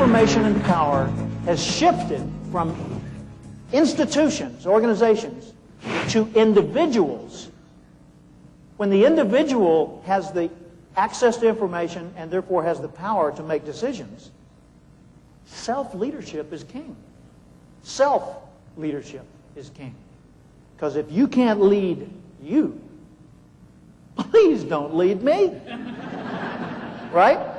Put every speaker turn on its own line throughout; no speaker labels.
information and power has shifted from institutions, organizations, to individuals. When the individual has the access to information and therefore has the power to make decisions, self-leadership is king. Self-leadership is king. Because if you can't lead you, please don't lead me. Right?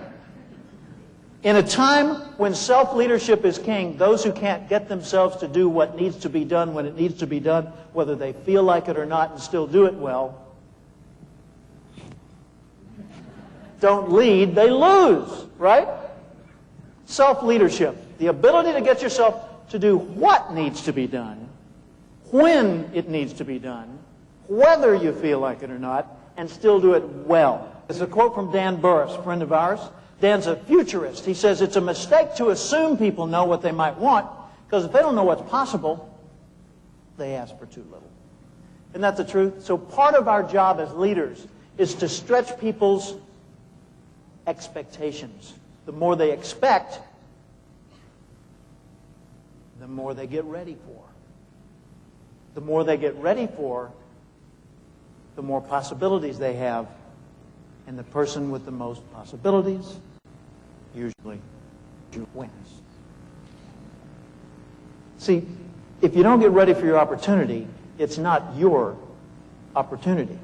In a time when self-leadership is king, those who can't get themselves to do what needs to be done when it needs to be done, whether they feel like it or not, and still do it well, don't lead, they lose, right? Self-leadership, the ability to get yourself to do what needs to be done, when it needs to be done, whether you feel like it or not, and still do it well. It's a quote from Dan Burris, a friend of ours. Dan's a futurist. He says it's a mistake to assume people know what they might want, because if they don't know what's possible, they ask for too little. Isn't that the truth? So part of our job as leaders is to stretch people's expectations. The more they expect, the more they get ready for. The more they get ready for, the more possibilities they have. And the person with the most possibilities usually wins. See, if you don't get ready for your opportunity, it's not your opportunity.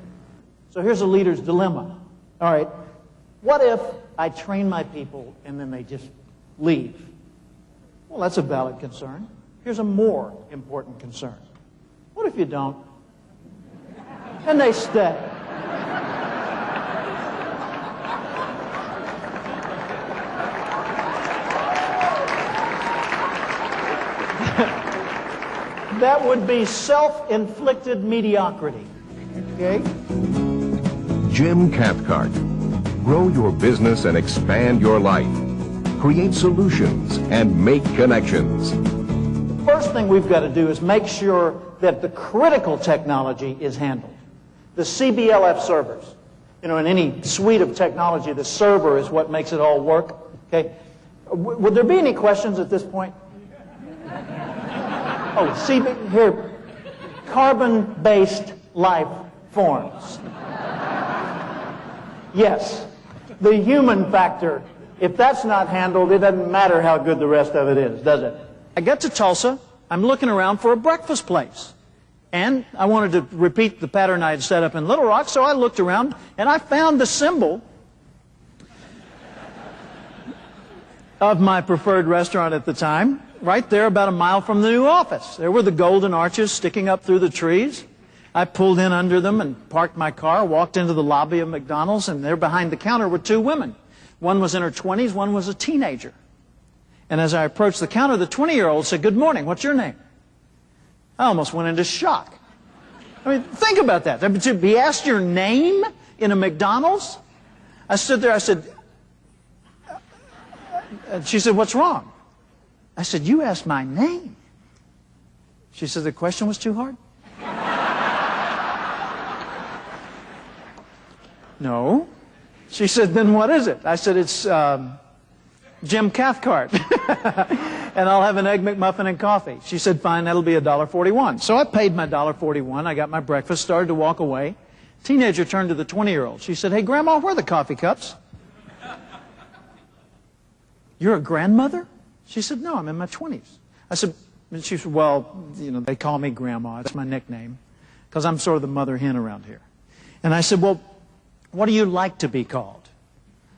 So here's a leader's dilemma. All right, what if I train my people and then they just leave? Well, that's a valid concern. Here's a more important concern. What if you don't? And they stay. That would be self-inflicted mediocrity. Okay?
Jim Cathcart. Grow your business and expand your life. Create solutions and make connections.
First thing we've got to do is make sure that the critical technology is handled. The CBLF servers. You know, in any suite of technology, the server is what makes it all work. Okay? Would there be any questions at this point? Oh, here, carbon-based life forms. Yes, the human factor. If that's not handled, it doesn't matter how good the rest of it is, does it? I get to Tulsa, I'm looking around for a breakfast place. And I wanted to repeat the pattern I had set up in Little Rock, so I looked around and I found the symbol of my preferred restaurant at the time, right there about a mile from the new office. There were the golden arches sticking up through the trees. I pulled in under them and parked my car, walked into the lobby of McDonald's, and there behind the counter were two women. One was in her 20s, one was a teenager. And as I approached the counter, the 20-year-old said, "Good morning, what's your name?" I almost went into shock. I mean, think about that. To be asked your name in a McDonald's? I stood there, I said, and she said, "What's wrong?" I said, "You asked my name." She said, "The question was too hard?" No. She said, "Then what is it?" I said, "It's Jim Cathcart." "And I'll have an Egg McMuffin and coffee." She said, "Fine, that'll be $1.41. So I paid my $1.41. I got my breakfast, started to walk away. Teenager turned to the 20-year-old. She said, "Hey, Grandma, where are the coffee cups?" "You're a grandmother?" She said, "No, I'm in my 20s. I said, and she said, "Well, you know, they call me Grandma. That's my nickname, because I'm sort of the mother hen around here." And I said, "Well, what do you like to be called?"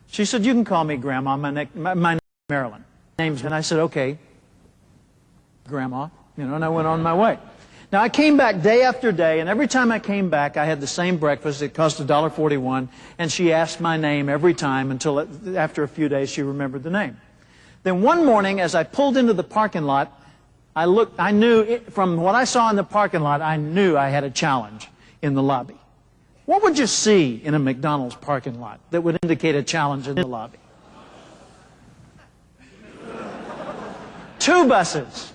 She said, "You can call me Grandma. My name is Marilyn." And I said, "Okay, Grandma." You know, and I went on my way. Now, I came back day after day, and every time I came back, I had the same breakfast. It cost $1.41, and she asked my name every time until after a few days she remembered the name. Then one morning, as I pulled into the parking lot, I knew, from what I saw in the parking lot, I knew I had a challenge in the lobby. What would you see in a McDonald's parking lot that would indicate a challenge in the lobby? Two buses,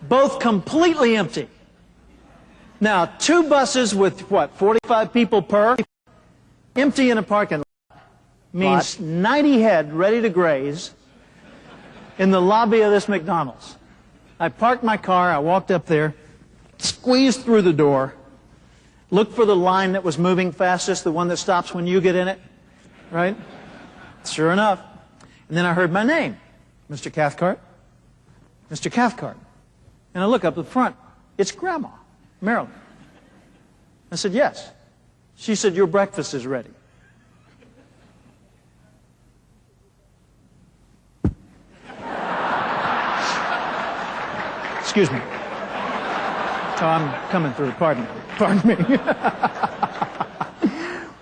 both completely empty. Now, two buses with, what, 45 people per? Empty in a parking lot means 90 head ready to graze in the lobby of this McDonald's. I parked my car, I walked up there, squeezed through the door, looked for the line that was moving fastest, the one that stops when you get in it, right? Sure enough. And then I heard my name, Mr. Cathcart, Mr. Cathcart. And I look up at the front. It's Grandma, Marilyn. I said, yes. She said, your breakfast is ready. Excuse me. Oh, I'm coming through. Pardon me.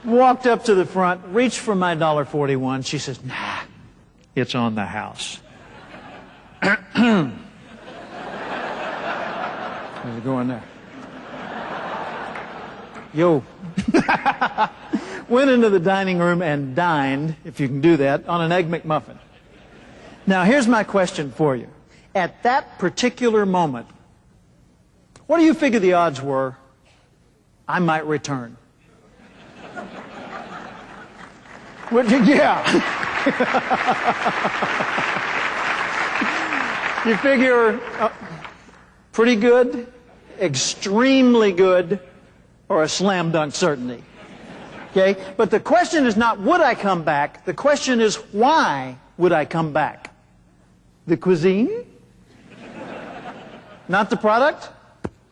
Walked up to the front, reached for my $1.41. She says, nah, it's on the house. How's it going there? Yo. Went into the dining room and dined, if you can do that, on an Egg McMuffin. Now, here's my question for you. At that particular moment, what do you figure the odds were I might return? Yeah. You figure pretty good, extremely good, or a slam dunk certainty. Okay? But the question is not would I come back, the question is why would I come back? The cuisine? Not the product?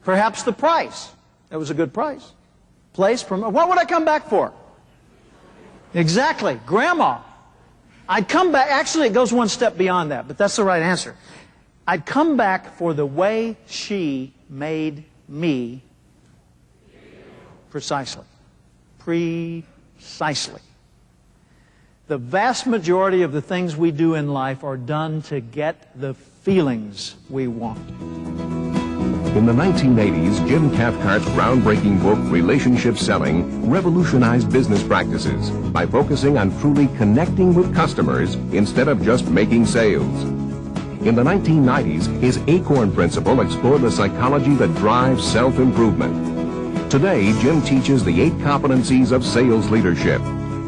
Perhaps the price. That was a good price. Place, what would I come back for? Exactly. Grandma. I'd come back, actually it goes one step beyond that, but that's the right answer. I'd come back for the way she made me precisely. Precisely. The vast majority of the things we do in life are done to get the feelings we want.
In the 1980s, Jim Cathcart's groundbreaking book, Relationship Selling, revolutionized business practices by focusing on truly connecting with customers instead of just making sales. In the 1990s, his Acorn Principle explored the psychology that drives self-improvement. Today, Jim teaches the 8 competencies of sales leadership,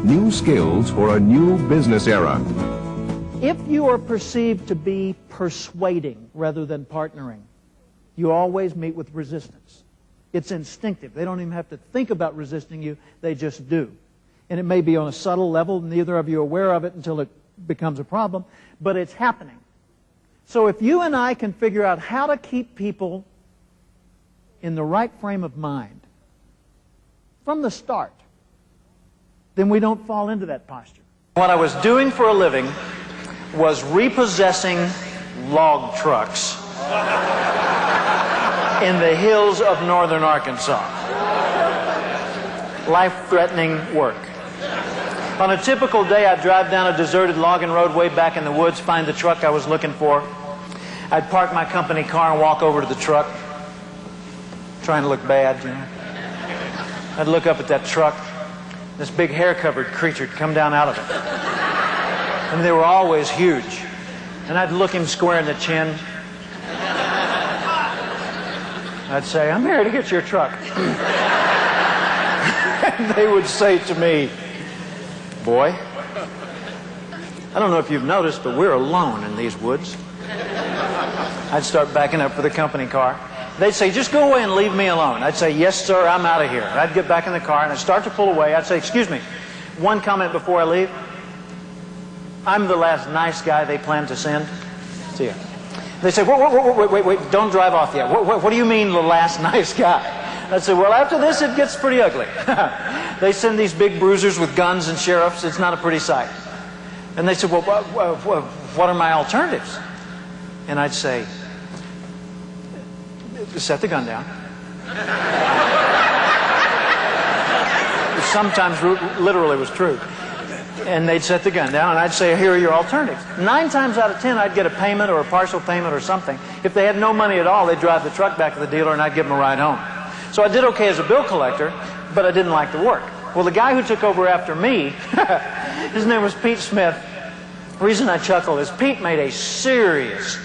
new skills for a new business era.
If you are perceived to be persuading rather than partnering, you always meet with resistance. It's instinctive. They don't even have to think about resisting you. They just do. And it may be on a subtle level. Neither of you are aware of it until it becomes a problem. But it's happening. So if you and I can figure out how to keep people in the right frame of mind from the start, then we don't fall into that posture. What I was doing for a living was repossessing log trucks in the hills of northern Arkansas. Life-threatening work. On a typical day, I'd drive down a deserted logging road way back in the woods, find the truck I was looking for. I'd park my company car and walk over to the truck, trying to look bad, you know. I'd look up at that truck. This big hair-covered creature would come down out of it. And they were always huge. And I'd look him square in the chin. I'd say, I'm here to get your truck. And they would say to me, boy, I don't know if you've noticed, but we're alone in these woods. I'd start backing up for the company car. They'd say, just go away and leave me alone. I'd say, yes, sir, I'm out of here. I'd get back in the car and I'd start to pull away. I'd say, excuse me, one comment before I leave. I'm the last nice guy they plan to send. See ya. They say, wait, don't drive off yet. What do you mean the last nice guy? I'd say, well, after this, it gets pretty ugly. They send these big bruisers with guns and sheriffs. It's not a pretty sight. And they said, well, what are my alternatives? And I'd say, set the gun down. Sometimes literally was true. And they'd set the gun down, and I'd say, here are your alternatives. 9 times out of 10, I'd get a payment or a partial payment or something. If they had no money at all, they'd drive the truck back to the dealer, and I'd give them a ride home. So I did okay as a bill collector, but I didn't like the work. Well, the guy who took over after me, his name was Pete Smith. The reason I chuckle is Pete made a serious